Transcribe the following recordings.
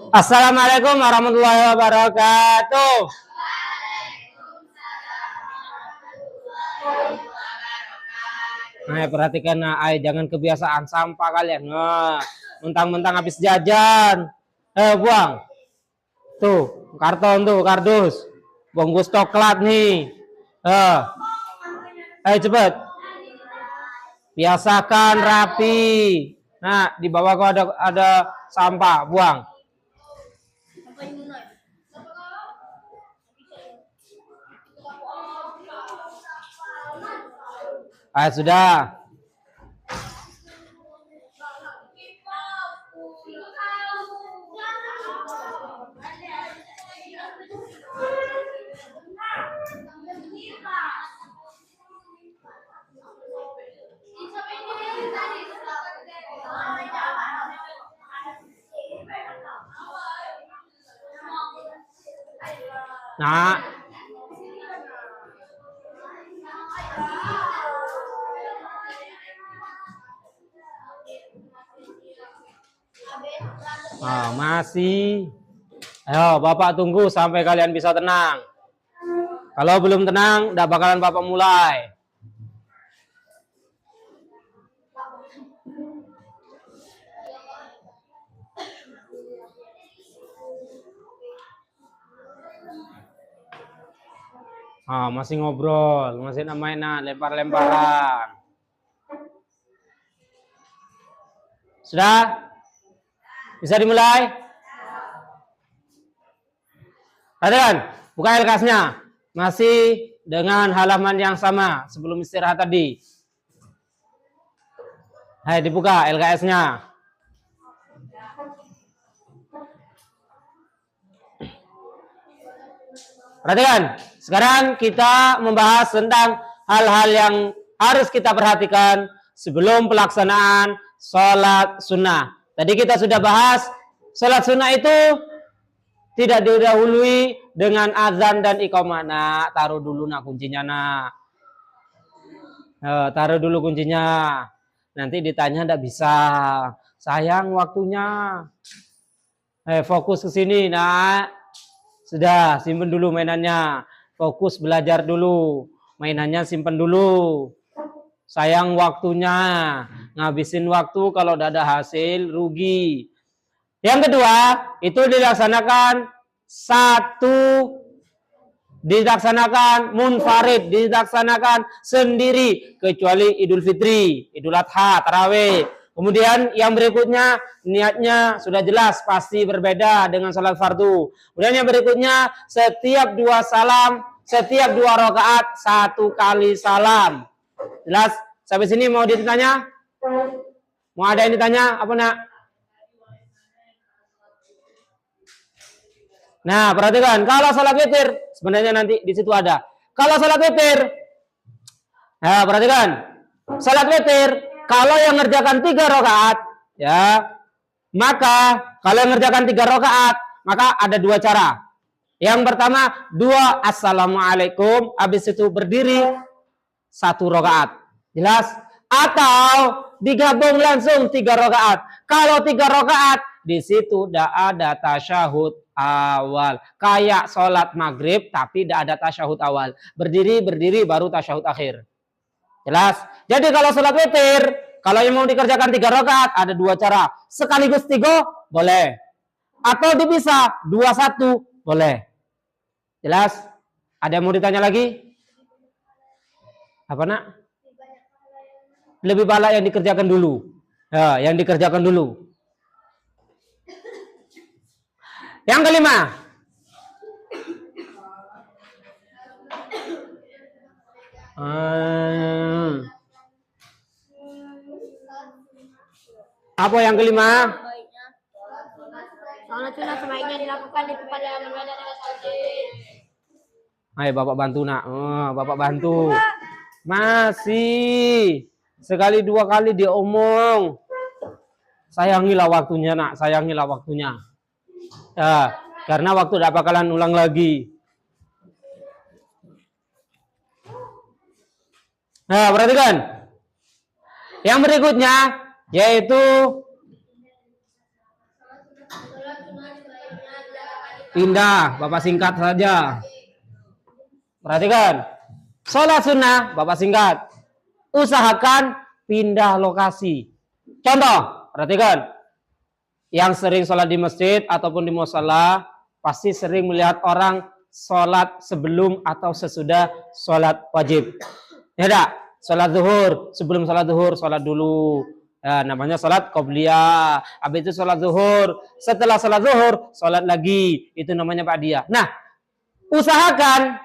Assalamualaikum warahmatullahi wabarakatuh. Nah, perhatikan, jangan kebiasaan sampah kalian. Nah, mentang-mentang habis jajan, buang. Tuh, karton tuh, kardus. Bungkus coklat nih. Ayo cepet. Biasakan rapi. Nah, di bawah kau ada sampah, buang. Ayo sudah. Nah, masih. Ayo, Bapak tunggu sampai kalian bisa tenang. Kalau belum tenang, udah bakalan Bapak mulai. Masih ngobrol, masih mainan, lempar-lemparan. Sudah? Bisa dimulai? Perhatikan, buka LKS-nya. Masih dengan halaman yang sama sebelum istirahat tadi. Hai, dibuka LKS-nya. Perhatikan, sekarang kita membahas tentang hal-hal yang harus kita perhatikan sebelum pelaksanaan sholat sunnah. Tadi kita sudah bahas, sholat sunnah itu tidak didahului dengan azan dan iqamah. Nah, taruh dulu nak kuncinya nak. Taruh dulu kuncinya. Nanti ditanya tidak bisa. Sayang waktunya. Fokus ke sini nak. Sudah, simpen dulu mainannya. Fokus belajar dulu. Mainannya simpen dulu. Sayang waktunya. Ngabisin waktu kalau udah ada hasil rugi. Yang kedua, itu dilaksanakan munfarid, dilaksanakan sendiri kecuali Idul Fitri, Idul Adha, Tarawih. Kemudian yang berikutnya niatnya sudah jelas pasti berbeda dengan salat fardu. Kemudian yang berikutnya setiap dua rakaat satu kali salam. Jelas? Sampai sini mau ditanya? Mau ada yang ditanya apa nak? Nah, perhatikan, kalau salat witir sebenarnya nanti di situ ada. Kalau salat witir, nah perhatikan, salat witir kalau yang ngerjakan 3 rakaat, ya, maka kalau yang ngerjakan 3 rakaat, maka ada 2 cara. Yang pertama, 2 assalamualaikum, habis itu berdiri 1 rakaat. Jelas? Atau digabung langsung 3 rakaat. Kalau 3 rakaat, di situ tidak ada tasyahud awal. Kayak sholat maghrib, tapi tidak ada tasyahud awal. Berdiri baru tasyahud akhir. Jelas? Jadi kalau sholat witir, kalau yang mau dikerjakan 3 rakaat, ada 2 cara. Sekaligus 3, boleh. Atau dipisah, 2-1, boleh. Jelas? Ada yang mau ditanya lagi? Apa nak? Lebih baik yang dikerjakan dulu. Ya, yang dikerjakan dulu. Yang kelima. Apa yang kelima? Sholat sunnah sebaiknya dilakukan di tempat yang berbeda dengan masjid. Ayo Bapak bantu nak. Bapak bantu. Masih. Sekali 2 kali dia omong. Sayangilah waktunya nak. Sayangilah waktunya. Ya, karena waktu tidak bakalan ulang lagi. Nah, perhatikan. Yang berikutnya yaitu pindah, Bapak singkat saja. Perhatikan. Sholat sunnah, Bapak singkat. Usahakan pindah lokasi. Contoh, perhatikan. Yang sering sholat di masjid ataupun di mushola pasti sering melihat orang sholat sebelum atau sesudah sholat wajib. Ya enggak? Sholat zuhur, sebelum sholat zuhur, sholat dulu. Ya, namanya sholat qobliyah. Habis itu sholat zuhur. Setelah sholat zuhur, sholat lagi. Itu namanya ba'diyah. Nah, usahakan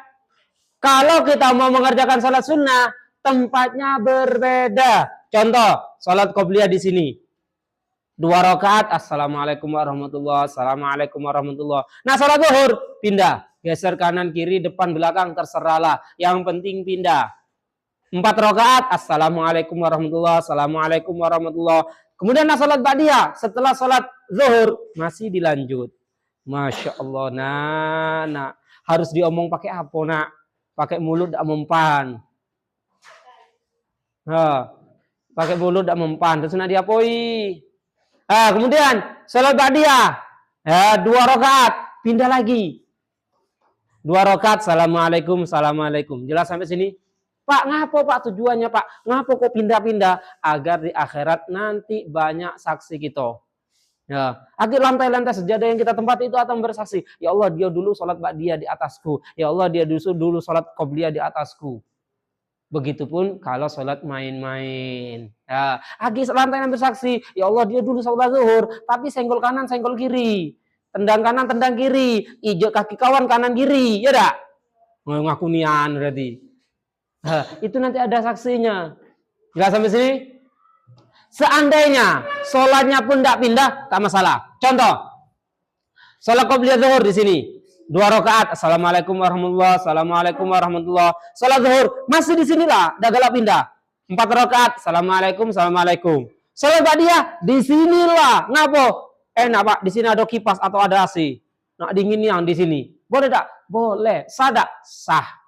kalau kita mau mengerjakan sholat sunnah, tempatnya berbeda. Contoh, sholat qobliyah di sini. 2 rakaat, assalamualaikum warahmatullahi, assalamualaikum warahmatullahi. Nah, sholat zuhur, pindah. Geser kanan, kiri, depan, belakang, terserahlah. Yang penting pindah. 4 rakaat, assalamualaikum warahmatullahi, assalamualaikum warahmatullahi. Kemudian sholat ba'diyah, setelah sholat zuhur, masih dilanjut. Masya Allah, nah. Harus diomong pakai apa, nak? Pakai mulut tak mempan. Pakai mulut tak mempan, terus nak diapoi. Kemudian sholat ba'diyah, 2 rakaat, pindah lagi. 2 rakaat, assalamualaikum, assalamualaikum. Jelas sampai sini? Pak, ngapo Pak tujuannya Pak? Ngapo kok pindah-pindah? Agar di akhirat nanti banyak saksi kita. Ya, agar lantai-lantai sejadah yang kita tempati itu akan bersaksi. Ya Allah, dia dulu sholat ba'diyah di atasku. Ya Allah, dia dulu sholat qobliyah di atasku. Begitupun kalau sholat main-main. Ya, agar lantai yang bersaksi. Ya Allah, dia dulu sholat zuhur, tapi senggol kanan, senggol kiri. Tendang kanan, tendang kiri. Ijek kaki kawan kanan kiri. Ya dak? Ngaku nian berarti. Itu nanti ada saksinya. Jelas sampai sini? Seandainya sholatnya pun tidak pindah, tak masalah. Contoh, sholat qobliyah zuhur di sini, 2 rakaat, assalamualaikum warahmatullahi, assalamualaikum warahmatullahi. Sholat zuhur masih di sinilah, dah galak pindah. 4 rakaat, assalamualaikum, assalamualaikum. Sholat ba'diyah di sinilah, ngapo? Enak Pak, di sini ada kipas atau ada AC. Nak dingin yang di sini, boleh tak? Boleh, sah.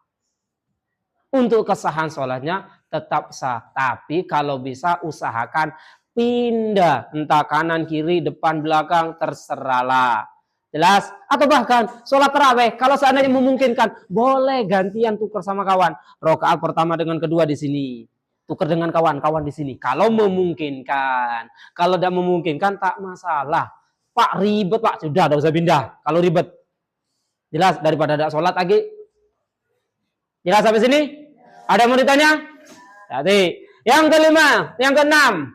Untuk kesahan sholatnya tetap sah. Tapi kalau bisa usahakan pindah. Entah kanan, kiri, depan, belakang, terserahlah. Jelas? Atau bahkan sholat tarawih. Kalau seandainya memungkinkan, boleh gantian tukar sama kawan. Rakaat pertama dengan kedua di sini. Tukar dengan kawan-kawan di sini. Kalau memungkinkan. Kalau tidak memungkinkan, tak masalah. Pak, ribet Pak. Sudah, tidak usah pindah. Kalau ribet. Jelas? Daripada tidak sholat lagi. Jelas sampai sini? Ada yang mau ditanya? Jadi, yang kelima, yang keenam.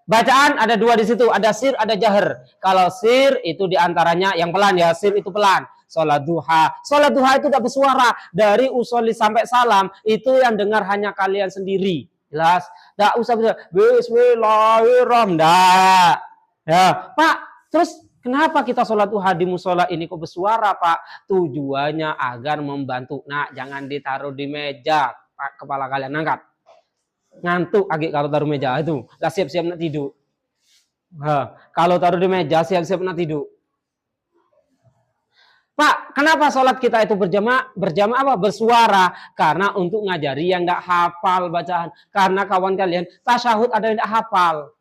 Bacaan ada 2 di situ, ada sir, ada jahar. Kalau sir itu diantaranya yang pelan ya, sir itu pelan. Sholat duha. Sholat duha itu tidak bersuara. Dari usolli sampai salam, itu yang dengar hanya kalian sendiri. Jelas? Tidak usah bismillahirrahmanirrahim. Ya, Pak, terus kenapa kita sholat duha di musola ini kok bersuara, Pak? Tujuannya agar membantu. Nah, jangan ditaruh di meja, Pak, kepala kalian angkat. Ngantuk agak kalau taruh meja itu. Lah siap-siap nak tidur. Kalau taruh di meja siap-siap nak tidur. Pak, kenapa sholat kita itu berjamaah apa? Bersuara. Karena untuk ngajari yang nggak hafal bacaan. Karena kawan kalian tasyahud ada yang nggak hafal.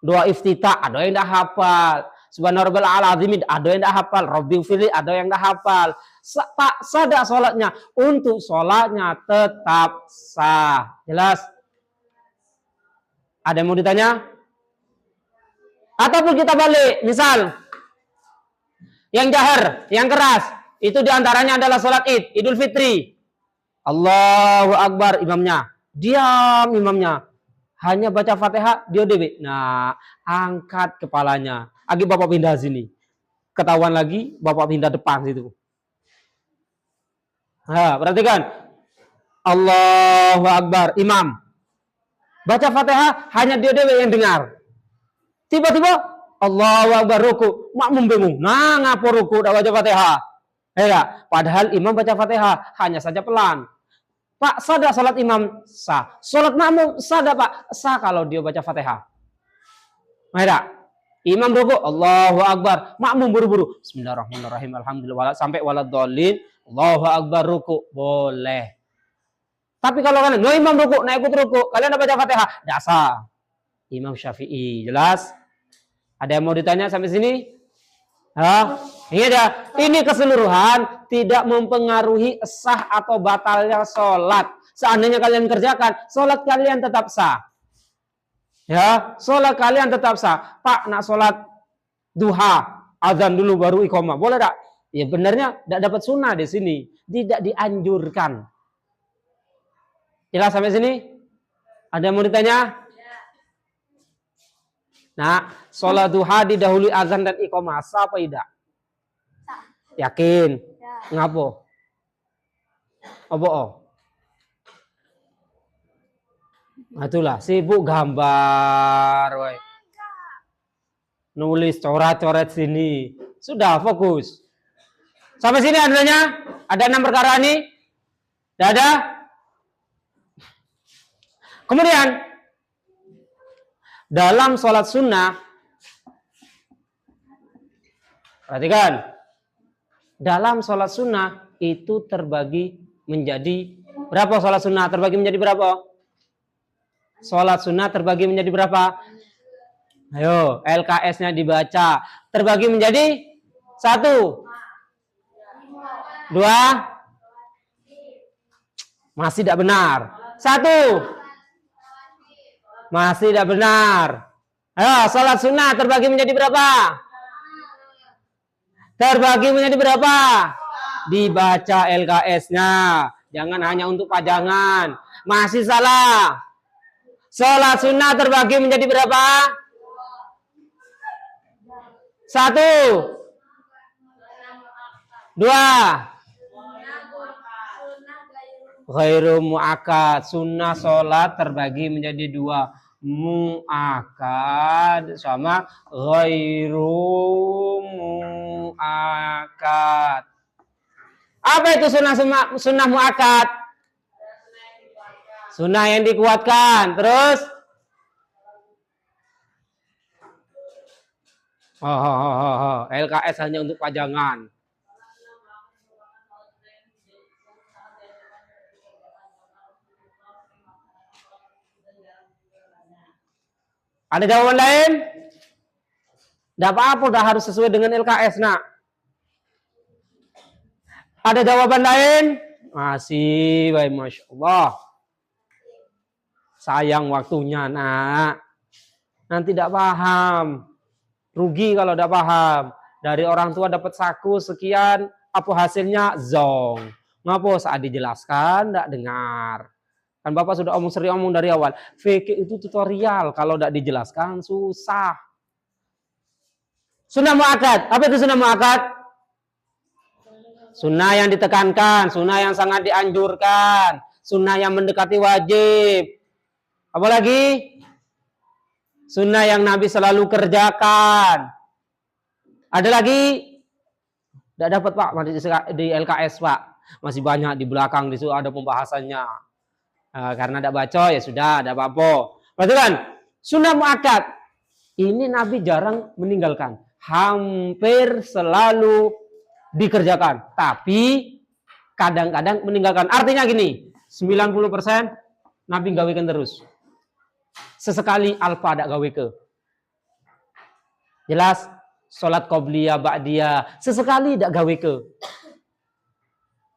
Doa iftitah ada yang tidak hafal. Subhanallah al-azim ada yang tidak hafal. Rabbighfirli ada yang tidak hafal. Tak sadar sholatnya. Untuk sholatnya tetap sah. Jelas? Ada yang mau ditanya? Ataupun kita balik. Misal, yang jahar, yang keras. Itu diantaranya adalah sholat id, idul fitri. Allahu Akbar imamnya. Diam imamnya. Hanya baca Fatihah, dia dewe. Nah, angkat kepalanya. Agi Bapak pindah sini. Ketahuan lagi, Bapak pindah depan situ. Perhatikan. Allahu Akbar, imam. Baca Fatihah, hanya dia dewe yang dengar. Tiba-tiba, Allahu Akbar, ruku. Makmum bingung. Nah, ngapa ruku, dah baca Fatihah? Padahal imam baca Fatihah, hanya saja pelan. Pak, sah dah salat imam? Sah. Salat makmum sah dah Pak? Sah kalau dia baca Fatihah. Imam ruku, Allahu Akbar. Makmum buru-buru. Bismillahirrahmanirrahim. Alhamdulillah. Sampai waladhdallin. Allahu Akbar ruku. Boleh. Tapi kalau kalian, no imam ruku, naik ikut ruku, kalian udah baca Fatihah, tidak sah. Imam Syafi'i, jelas? Ada yang mau ditanya sampai sini? Hah? Ingat ya, ini keseluruhan tidak mempengaruhi sah atau batalnya sholat. Seandainya kalian kerjakan, sholat kalian tetap sah. Ya, sholat kalian tetap sah. Pak, nak sholat duha, azan dulu baru iqamah, boleh tak? Ya benarnya tidak dapat sunnah di sini, tidak dianjurkan. Jelas sampai sini? Ada yang mau ditanya? Nah, sholat duha didahului azan dan iqamah, sah apa tidak? Yakin? Ngapo? Apa? Nah, itulah sibuk gambar, woy. Nulis coret-coret sini. Sudah fokus. Sampai sini adanya? Ada 6 perkara ini? Tidak ada? Kemudian dalam sholat sunnah, perhatikan, dalam sholat sunnah itu terbagi menjadi berapa sholat sunnah? Terbagi menjadi berapa? Sholat sunnah terbagi menjadi berapa? Ayo, LKS-nya dibaca. Terbagi menjadi 1, 2, masih tidak benar. 1, masih tidak benar. Ayo, sholat sunnah terbagi menjadi berapa? Terbagi menjadi berapa? Dibaca LKS-nya. Jangan hanya untuk pajangan. Masih salah. Sholat sunnah terbagi menjadi berapa? 1, 2. Ghairu mu'akad. Sunnah sholat terbagi menjadi 2. Mu'akad sama ghairu mu'akad. Apa itu sunnah mu'akad? Sunnah yang dikuatkan. Terus? LKS hanya untuk pajangan. Ada jawaban lain? Tidak apa-apa, udah harus sesuai dengan LKS, nak. Ada jawaban lain? Masih, baik, Masya Allah. Sayang waktunya, nak. Nanti tidak paham. Rugi kalau tidak paham. Dari orang tua dapat saku sekian, apa hasilnya? Zong. Ngapa saat dijelaskan, tidak dengar. Kan Bapak sudah sering omong dari awal. Fikih itu tutorial. Kalau tidak dijelaskan, susah. Sunnah mu'akad. Apa itu sunnah mu'akad? Sunnah yang ditekankan. Sunnah yang sangat dianjurkan. Sunnah yang mendekati wajib. Apalagi? Sunnah yang Nabi selalu kerjakan. Ada lagi? Tidak dapat, Pak. Di LKS, Pak. Masih banyak di belakang. Di situ ada pembahasannya. Karena tidak baca, ya sudah, tidak apa-apa. Perhatikan, sunnah mu'akad. Ini Nabi jarang meninggalkan. Hampir selalu dikerjakan. Tapi kadang-kadang meninggalkan. Artinya gini, 90% Nabi gawekan terus. Sesekali alfa tidak gaweke. Jelas, sholat qobliyah, ba'diyah. Sesekali tidak gaweke.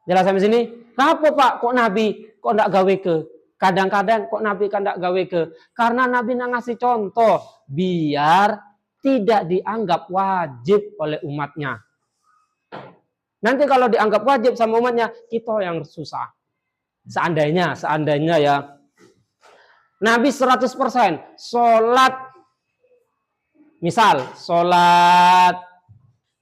Jelas sampai sini? Kenapa, Pak? Kok Nabi kok tidak gaweke? Kadang-kadang kok Nabi kan tidak gaweke? Karena Nabi ngasih contoh. Biar tidak dianggap wajib oleh umatnya. Nanti kalau dianggap wajib sama umatnya, kita yang susah. Seandainya ya. Nabi 100% sholat. Misal, sholat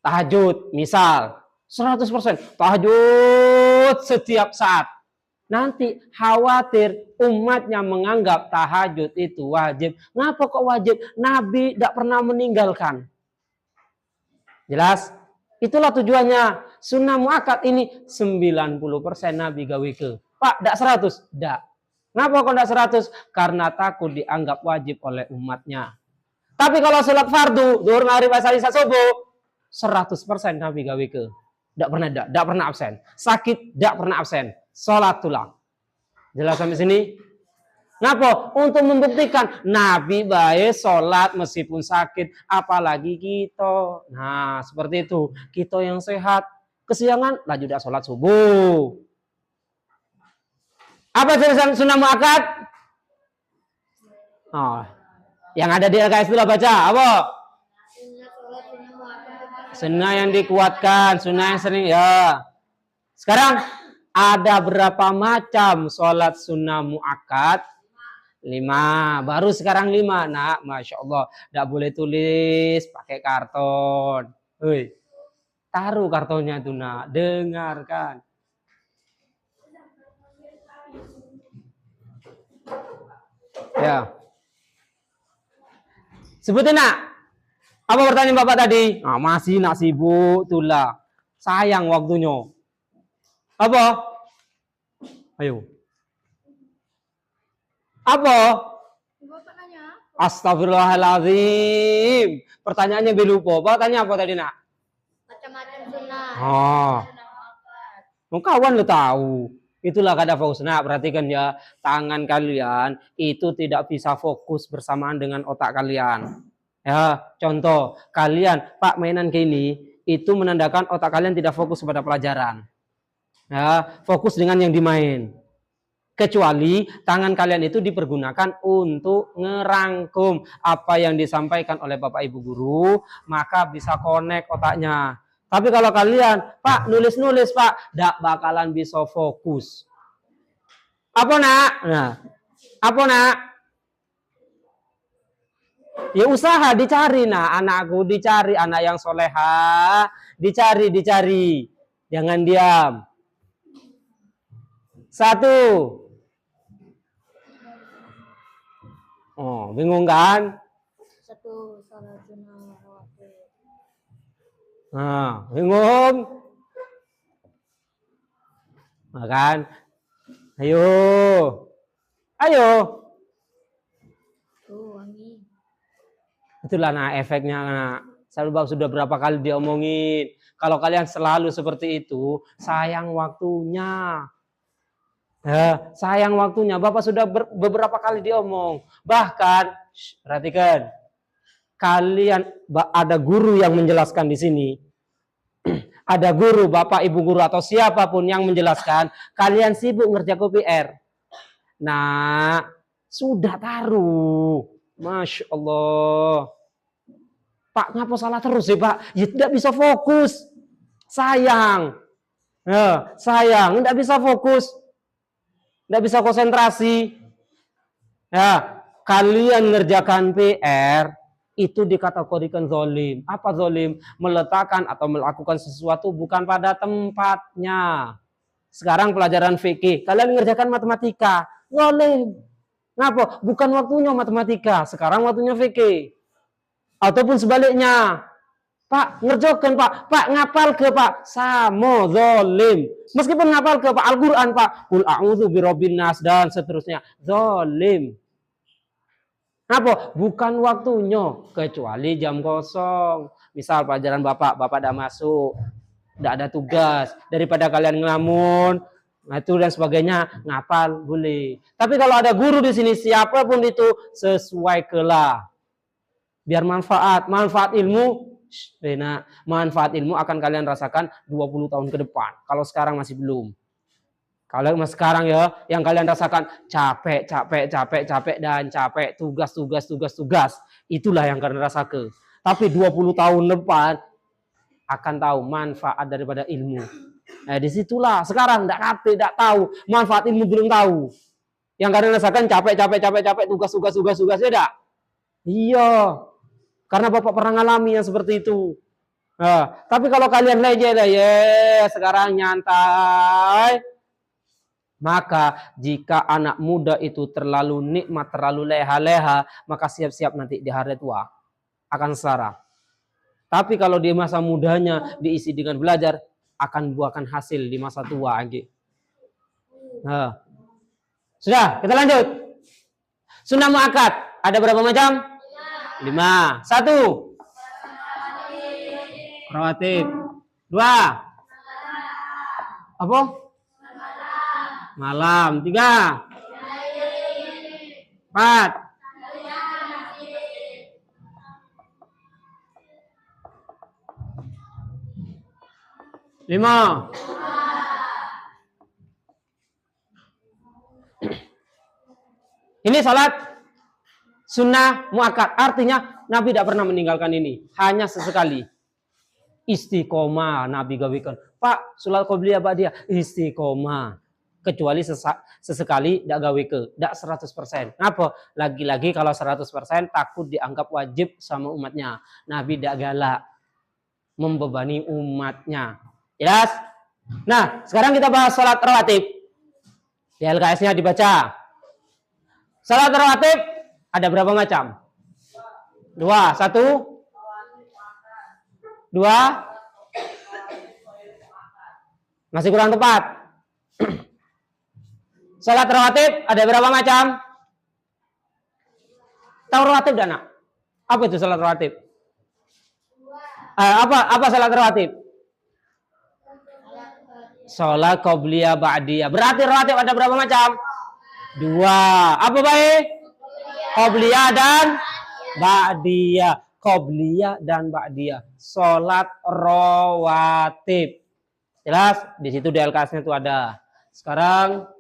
tahajud. Misal, 100% tahajud setiap saat. Nanti khawatir umatnya menganggap tahajud itu wajib. Ngapa kok wajib? Nabi tidak pernah meninggalkan. Jelas? Itulah tujuannya. Sunnah mu'akad ini 90% Nabi gaweke. Pak, tidak 100? Tidak. Kenapa kok tidak 100? Karena takut dianggap wajib oleh umatnya. Tapi kalau sholat fardu, zuhur, maghrib, asar, isya, subuh, 100% Nabi gaweke. Tidak pernah absen. Sakit, tidak pernah absen. Sholat tulang. Jelas sampai sini? Ngapa? Untuk membuktikan Nabi baik sholat meskipun sakit, apalagi kita. Nah, seperti itu. Kita yang sehat, kesiangan, laju dah sholat subuh. Apa jenis sunnah muakkad? Oh, yang ada di LKS dulu baca. Apa? Sunnah yang dikuatkan, sunnah yang sering ya. Sekarang ada berapa macam sholat sunnah muakkad? 5. Baru sekarang 5. Nah, Masya Allah. Tidak boleh tulis pakai karton. Hei, taruh kartonnya tuh nak. Dengarkan. Ya. Sebutin nak. Apa pertanyaan Bapak tadi? Nah, masih nak sibuk. Itulah. Sayang waktunya. Apa? Ayo. Apa? Astagfirullahaladzim. Pertanyaannya lupa. Bapak tanya apa tadi nak? Macam-macam sunnah. Oh. Kawan lo tahu. Itulah kata fokus. Nah, perhatikan ya. Tangan kalian itu tidak bisa fokus bersamaan dengan otak kalian. Ya, contoh. Kalian, Pak, mainan kayak ini, itu menandakan otak kalian tidak fokus pada pelajaran. Ya, fokus dengan yang dimain. Kecuali tangan kalian itu dipergunakan untuk ngerangkum apa yang disampaikan oleh Bapak Ibu Guru, maka bisa connect otaknya. Tapi kalau kalian, Pak, nulis-nulis, Pak, tidak bakalan bisa fokus. Apa nak? Nah, apa nak? Ya usaha dicari nak, anakku dicari, anak yang soleha, dicari. Jangan diam. 1. Oh, bingung kan? 1. Salat sunnah rawatib. Nah, bingung? Nah, kan? Ayo. Tuh, wangi. Itulah nah efeknya. Nah. Sudah berapa kali diomongin. Kalau kalian selalu seperti itu, sayang waktunya. Sayang waktunya. Bapak sudah beberapa kali diomong. Bahkan, perhatikan. Kalian ada guru yang menjelaskan di sini. Ada guru, Bapak, Ibu guru atau siapapun yang menjelaskan. Kalian sibuk ngerjain PR. Nah, sudah taruh. Masya Allah. Pak, ngapa salah terus sih, Pak? Ya tidak bisa fokus. Sayang. Sayang, tidak bisa fokus. Tidak bisa konsentrasi. Ya, kalian ngerjakan PR itu dikategorikan zolim. Apa zolim? Meletakkan atau melakukan sesuatu bukan pada tempatnya. Sekarang pelajaran fikih, kalian ngerjakan matematika, zolim. Ngapa? Bukan waktunya matematika. Sekarang waktunya fikih. Ataupun sebaliknya. Pak, ngerjakan Pak. Pak, ngapal ke Pak. Sama zolim. Meskipun ngapal ke Pak Al-Quran Pak. Qul a'udzu birabbin nas dan seterusnya. Zolim. Apa? Bukan waktunya. Kecuali jam kosong. Misal pelajaran Bapak udah masuk. Tidak ada tugas. Daripada kalian ngelamun. Nah itu dan sebagainya. Ngapal boleh. Tapi kalau ada guru di sini siapapun itu sesuai kelah. Biar manfaat ilmu. Nah, manfaat ilmu akan kalian rasakan 20 tahun ke depan. Kalau sekarang masih belum. Kalau sekarang ya, yang kalian rasakan capek, dan capek, tugas. Itulah yang kalian rasakan. Tapi 20 tahun depan akan tahu manfaat daripada ilmu. Nah, disitulah sekarang tidak tahu manfaat ilmu, belum tahu. Yang kalian rasakan capek, tugas ya enggak? Iya. Karena Bapak pernah ngalami yang seperti itu. Nah, tapi kalau kalian leye, sekarang nyantai, maka jika anak muda itu terlalu nikmat, terlalu leha-leha, maka siap-siap nanti di hari tua akan sengsara. Tapi kalau di masa mudanya diisi dengan belajar, akan buahkan hasil di masa tua. Nah. Sudah, kita lanjut. Sunnah muakkad, ada berapa macam? 5. 1. Rawatib. 2. Apa? Malam. 3. 4. 5. Ini salat sunnah muakkad. Artinya Nabi tidak pernah meninggalkan ini. Hanya sesekali. Istiqomah Nabi gawikan. Pak, salat qobliyah ba'diyah istiqomah. Kecuali sesekali tidak gawe ke. Tidak 100%. Kenapa? Lagi-lagi kalau 100% takut dianggap wajib sama umatnya. Nabi tidak galak membebani umatnya. Jelas? Nah, sekarang kita bahas salat rawatib. Di LKS-nya dibaca. Salat rawatib ada berapa macam? 2. 1. 2. Masih kurang tepat. Salat rawatib ada berapa macam? Tahu rawatib enggak, Nak? Apa itu salat rawatib? Apa salat rawatib? Salat qobliyah ba'diyah. Berarti rawatib ada berapa macam? 2. Apa baik? Qobliyah dan ba'diyah. Qobliyah dan ba'diyah. Salat rawatib. Jelas? Di situ di LKS-nya itu ada. Sekarang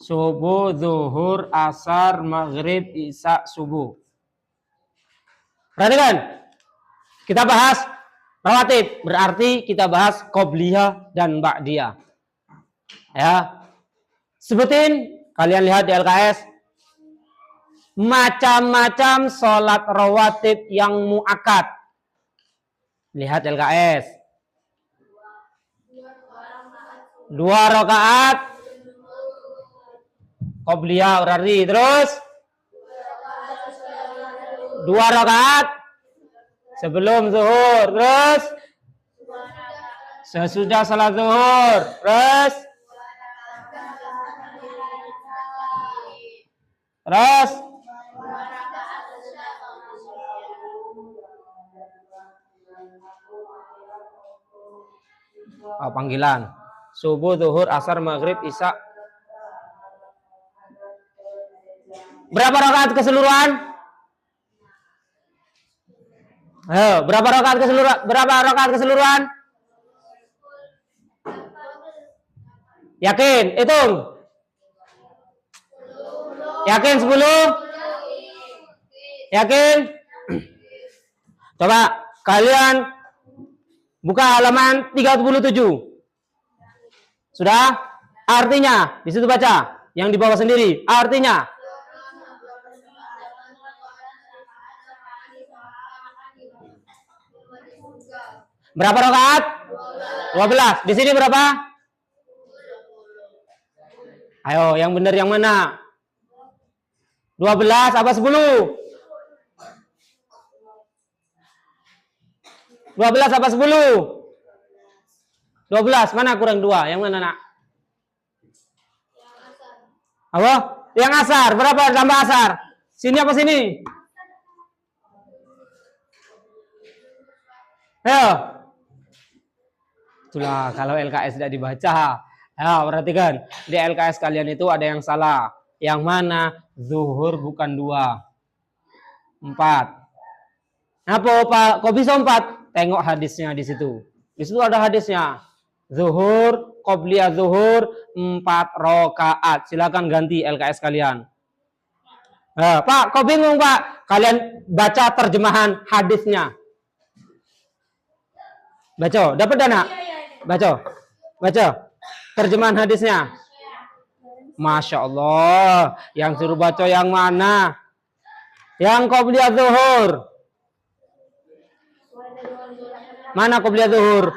subuh, zuhur, asar, maghrib, isya, subuh. Perhatikan. Kita bahas rawatib. Berarti kita bahas qobliyah dan ba'diyah. Ya. Sebutin, kalian lihat di LKS. Macam-macam sholat rawatib yang muakkad. Lihat LKS. 2 rakaat. Qobliyah berarti. Terus 2 rakaat sebelum zuhur. Terus sesudah salat zuhur. Terus panggilan. Subuh, zuhur, asar, maghrib, isya. Berapa rakaat keseluruhan? Ayo, berapa rakaat keseluruhan? Berapa rakaat keseluruhan? Yakin? Hitung. Yakin 10? Yakin? Coba kalian buka halaman 37. Sudah? Artinya, di situ baca. Yang di bawah sendiri. Artinya. Berapa rakaat? 12. Di sini berapa? Ayo, yang benar yang mana? 12 apa 10? 12 apa 10? 12. Mana kurang 2? Yang mana, Nak? Apa? Yang asar. Berapa tambah asar? Sini apa sini? Ayo. Itulah kalau LKS tidak dibaca. Ya, perhatikan. Di LKS kalian itu ada yang salah. Yang mana? Zuhur bukan 2. 4. Apa, Pak? Kok bisa 4? Tengok hadisnya di situ. Di situ ada hadisnya. Zuhur, qobliyah zuhur, 4 rakaat. Silakan ganti LKS kalian. Nah, Pak, kok bingung, Pak? Kalian baca terjemahan hadisnya. Baca, dapat dana? Baca. Terjemahan hadisnya. Masya Allah. Yang suruh baca yang mana? Yang qobliyah zuhur. Mana qobliyah zuhur?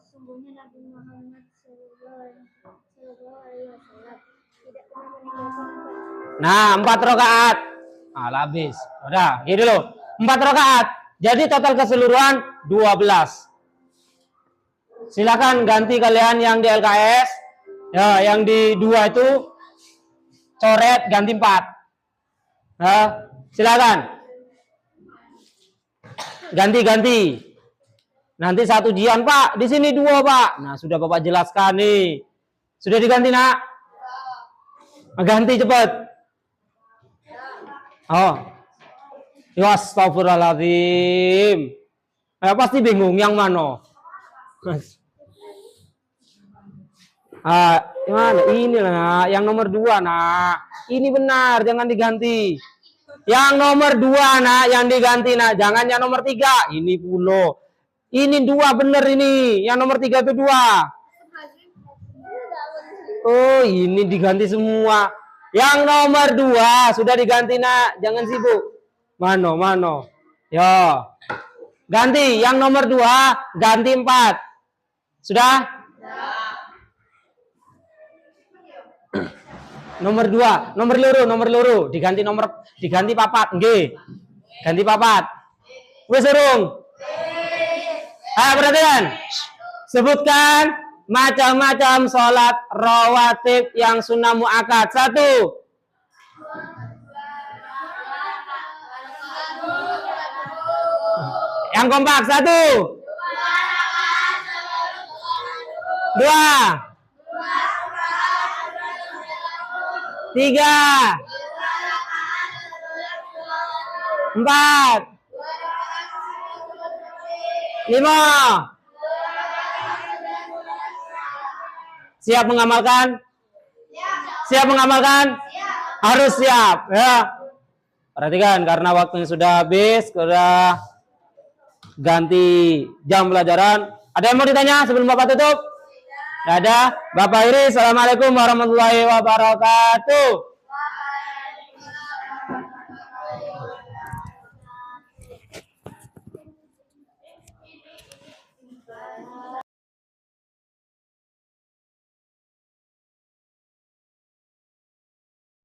Sungguhnya Nabi Muhammad SAW tidak pernah meninggalkan Nah, 4 rakaat. Nah, habis. Udah, gini dulu. 4 rakaat. Jadi total keseluruhan 12. Silakan ganti kalian yang di LKS. Ya, yang di 2 itu coret ganti 4. Nah, silakan. Ganti-ganti. Nanti 1 ujian, Pak. Di sini 2, Pak. Nah, sudah Bapak jelaskan nih. Sudah diganti, Nak? Ganti cepat. Oh. Ya, astagfirullahaladzim. Pasti bingung yang mana. Mana? Ini lah, yang nomor 2, Nak. Ini benar, jangan diganti. Yang nomor 2, Nak, yang diganti, Nak. Jangan yang nomor 3. Ini pulo. Ini 2 bener ini. Yang nomor 3 itu 2. Oh, ini diganti semua. Yang nomor 2 sudah diganti, Nak. Jangan sibuk. Mano. Yo. Ganti. Yang nomor 2 ganti 4. Sudah? Nomor 2, nomor loro, diganti papat, nggih. Ganti papat. Wis urung? Ayo perhatikan. Sebutkan macam-macam sholat rawatib yang sunnah muakkad. 1. Yang kompak. 1. 2. 3. 4. 5. Siap mengamalkan? Siap mengamalkan? Harus siap, ya. Perhatikan, karena waktunya sudah habis, sudah ganti jam pelajaran. Ada yang mau ditanya sebelum Bapak tutup? Tidak ada. Bapak Iris, assalamualaikum warahmatullahi wabarakatuh.